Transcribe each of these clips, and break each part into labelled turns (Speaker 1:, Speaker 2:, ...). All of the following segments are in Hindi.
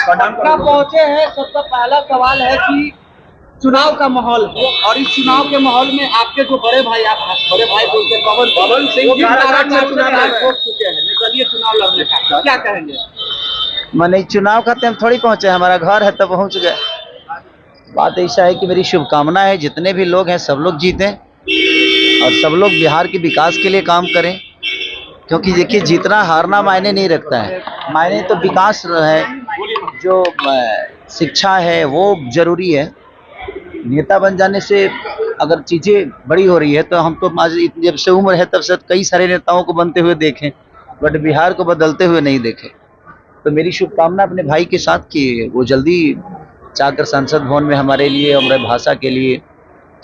Speaker 1: पटना पहुंचे हैं। सबका पहला सवाल है कि चुनाव का माहौल है और इस चुनाव के माहौल में आपके जो बड़े भाई, आप बड़े भाई बोलते हैं पवन सिंह, वो भी चुके हैं निर्दलीय चुनाव लड़ने का, क्या कहेंगे?
Speaker 2: मैंने चुनाव खाते हम थोड़ी पहुंचे, हमारा घर है तब पहुंच गए। बात ऐसा है कि मेरी शुभकामना है जितने भी लोग हैं सब लोग जीतें और सब लोग बिहार के विकास के लिए काम करें, क्योंकि देखिए जीतना हारना मायने नहीं रखता है, मायने तो विकास है, जो शिक्षा है वो जरूरी है। नेता बन जाने से अगर चीज़ें बड़ी हो रही है तो हम तो आज जब से उम्र है तब से कई सारे नेताओं को बनते हुए देखें, बट बिहार को बदलते हुए नहीं देखे। तो मेरी शुभकामना अपने भाई के साथ कि वो जल्दी जाकर संसद भवन में हमारे लिए, हमारे भाषा के लिए,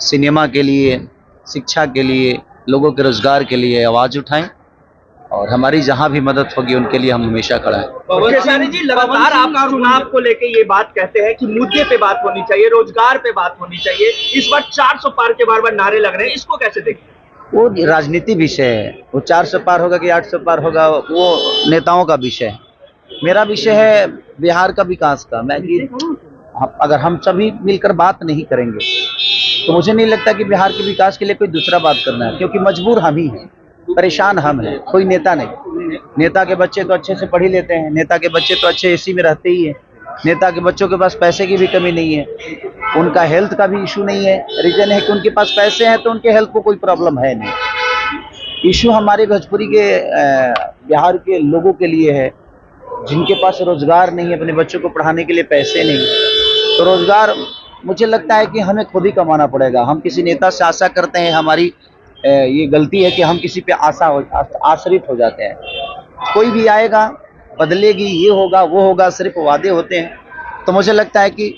Speaker 2: सिनेमा के लिए, शिक्षा के लिए, लोगों के रोजगार के लिए आवाज़ उठाएं और हमारी जहां भी मदद होगी उनके लिए हम हमेशा खड़ा हैं।
Speaker 1: केसारी जी, लगातार आप चुनाव को लेके ये बात कहते हैं कि मुद्दे पे बात होनी चाहिए, रोजगार पे बात होनी चाहिए। इस बार 400 पार के बार नारे लग रहे हैं, इसको कैसे देखें?
Speaker 2: वो राजनीति विषय है, वो 400 पार होगा कि 800 पार होगा वो नेताओं का विषय है। मेरा विषय है बिहार का विकास का। मैं अगर हम सभी मिलकर बात नहीं करेंगे तो मुझे नहीं लगता कि बिहार के विकास के लिए कोई दूसरा बात करना है, क्योंकि मजबूर हम ही हैं, परेशान हम हैं, कोई नेता नहीं। नेता के बच्चे तो अच्छे से पढ़ ही लेते हैं, नेता के बच्चे तो अच्छे एसी में रहते ही हैं, नेता के बच्चों के पास पैसे की भी कमी नहीं है, उनका हेल्थ का भी इशू नहीं है। रीजन है कि उनके पास पैसे हैं तो उनके हेल्थ को कोई प्रॉब्लम है नहीं। इशू हमारे भोजपुरी के बिहार के लोगों के लिए है जिनके पास रोजगार नहीं है, अपने बच्चों को पढ़ाने के लिए पैसे नहीं, तो रोजगार मुझे लगता है कि हमें खुद ही कमाना पड़ेगा। हम किसी नेता से आशा करते हैं, हमारी ये गलती है कि हम किसी पे आश्रित हो जाते हैं। कोई भी आएगा, बदलेगी, ये होगा वो होगा, सिर्फ वादे होते हैं। तो मुझे लगता है कि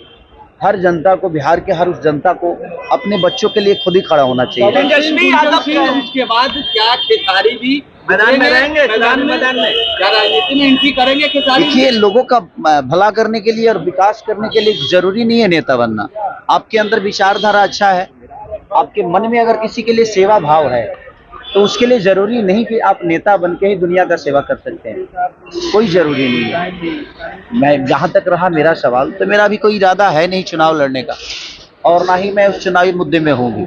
Speaker 2: हर जनता को, बिहार के हर उस जनता को अपने बच्चों के लिए खुद ही खड़ा होना चाहिए।
Speaker 1: तेजस्वी यादव उसके बाद क्या केसारी भी मैदान में रहेंगे? मैदान में क्या राजनीति में एंट्री करेंगे केसारी?
Speaker 2: देखिए, लोगों का भला करने के लिए और विकास करने के लिए जरूरी नहीं है नेता बनना। आपके अंदर विचारधारा अच्छा है, आपके मन में अगर किसी के लिए सेवा भाव है तो उसके लिए जरूरी नहीं कि आप नेता बन के ही दुनिया का सेवा कर सकते हैं, कोई जरूरी नहीं है। मैं जहां तक रहा मेरा सवाल, तो मेरा भी कोई इरादा है नहीं चुनाव लड़ने का और ना ही मैं उस चुनावी मुद्दे में होंगी।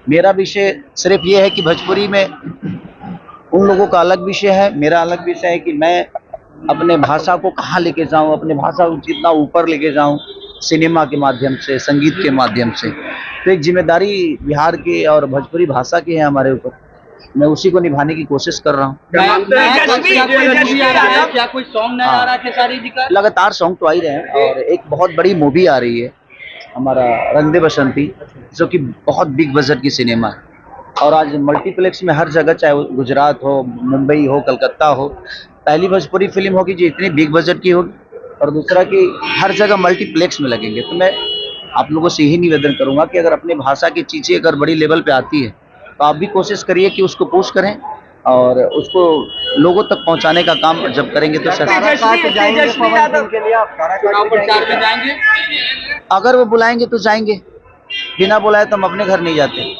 Speaker 2: मेरा विषय सिर्फ ये है कि भोजपुरी में उन लोगों का अलग विषय है, मेरा अलग विषय है कि मैं अपने भाषा को कहाँ लेके जाऊँ, अपने भाषा को जितना ऊपर लेके जाऊँ, सिनेमा के माध्यम से, संगीत के माध्यम से। तो एक जिम्मेदारी बिहार की और भोजपुरी भाषा की है हमारे ऊपर, मैं उसी को निभाने की कोशिश कर रहा हूँ।
Speaker 1: क्या कोई सॉन्ग नहीं आ रहा केसारी जी का?
Speaker 2: लगातार सॉन्ग तो आ ही रहे हैं और एक बहुत बड़ी मूवी आ रही है हमारा रंग दे बसंती, जो कि बहुत बिग बजट की सिनेमा है और आज मल्टीप्लेक्स में हर जगह, चाहे वो गुजरात हो, मुंबई हो, कलकत्ता हो, पहली भोजपुरी फिल्म होगी जो इतनी बिग बजट की होगी और दूसरा कि हर जगह मल्टीप्लेक्स में लगेंगे। तो मैं आप लोगों से यही निवेदन करूंगा कि अगर अपने भाषा की चीज़ें अगर बड़ी लेवल पे आती है तो आप भी कोशिश करिए कि उसको पुश करें और उसको लोगों तक पहुंचाने का काम जब करेंगे तो अगर वो बुलाएंगे तो जाएंगे, बिना बुलाए तो हम अपने घर नहीं जाते।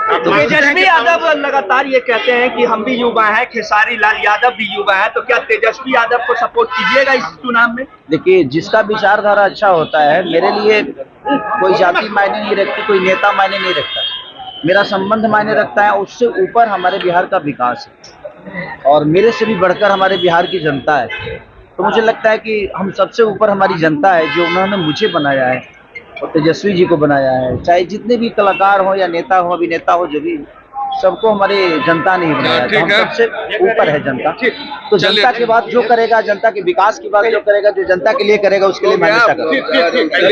Speaker 1: तेजस्वी यादव लगातार ये कहते हैं कि हम भी युवा हैं, खेसारी लाल यादव भी युवा हैं, तो क्या तेजस्वी यादव को सपोर्ट कीजिएगा इस चुनाव में?
Speaker 2: देखिए, जिसका विचारधारा अच्छा होता है, मेरे लिए कोई जाति मायने नहीं रखती, कोई नेता मायने नहीं रखता, मेरा संबंध मायने रखता है। उससे ऊपर हमारे बिहार का विकास है और मेरे से भी बढ़कर हमारे बिहार की जनता है। तो मुझे लगता है कि हम सबसे ऊपर हमारी जनता है, जो उन्होंने मुझे बनाया है और तेजस्वी जी को बनाया है। चाहे जितने भी कलाकार हो या नेता हो, अभिनेता हो, जो भी, सबको हमारी जनता ने बनाया। तो हम सबसे ऊपर है जनता। तो जनता के बाद जो करेगा, जनता के विकास की बात जो करेगा, जो जनता के लिए करेगा, उसके लिए मैं हमेशा करूंगा।